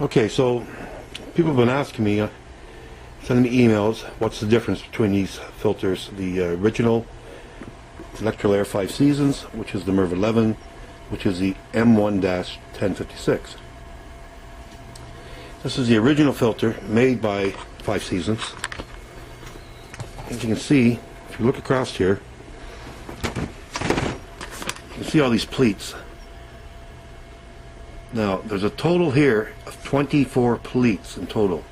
Okay, so people have been asking me, sending me emails, what's the difference between these filters? The original Electrolaire 5 Seasons, which is the MERV 11, which is the M1-1056. This is the original filter made by 5 Seasons. As you can see, if you look across here, you can see all these pleats. Now, there's a total here of 24 pleats in total.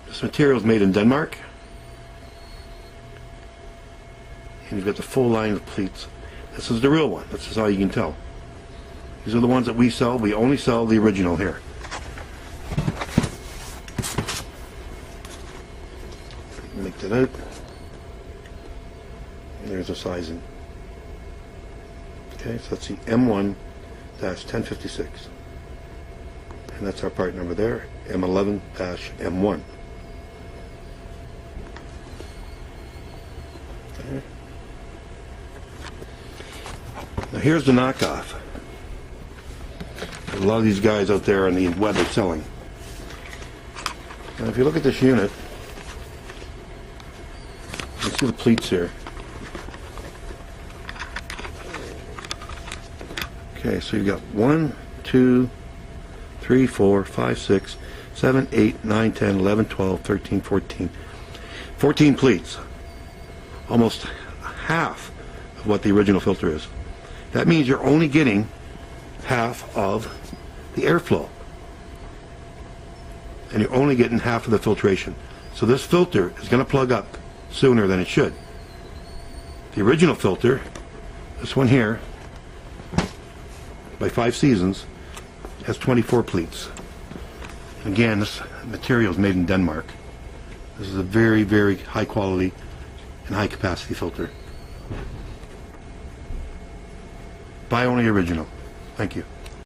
This material is made in Denmark. And you've got the full line of pleats. This is the real one. This is how you can tell. These are the ones that we sell. We only sell the original here. Make that out. And there's the sizing. Okay, so that's the M1-1056. And that's our part number there, M11-M1. Okay. Now here's the knockoff. A lot of these guys out there on the web are selling. Now if you look at this unit, you see the pleats here. Okay, so you've got 1, 2, 3, 4, 5, 6, 7, 8, 9, 10, 11, 12, 13, 14. 14 pleats. Almost half of what the original filter is. That means you're only getting half of the airflow. And you're only getting half of the filtration. So this filter is going to plug up sooner than it should. The original filter, this one here, by 5 Seasons, has 24 pleats. Again, this material is made in Denmark. This is a very, very high quality and high capacity filter. Buy only original. Thank you.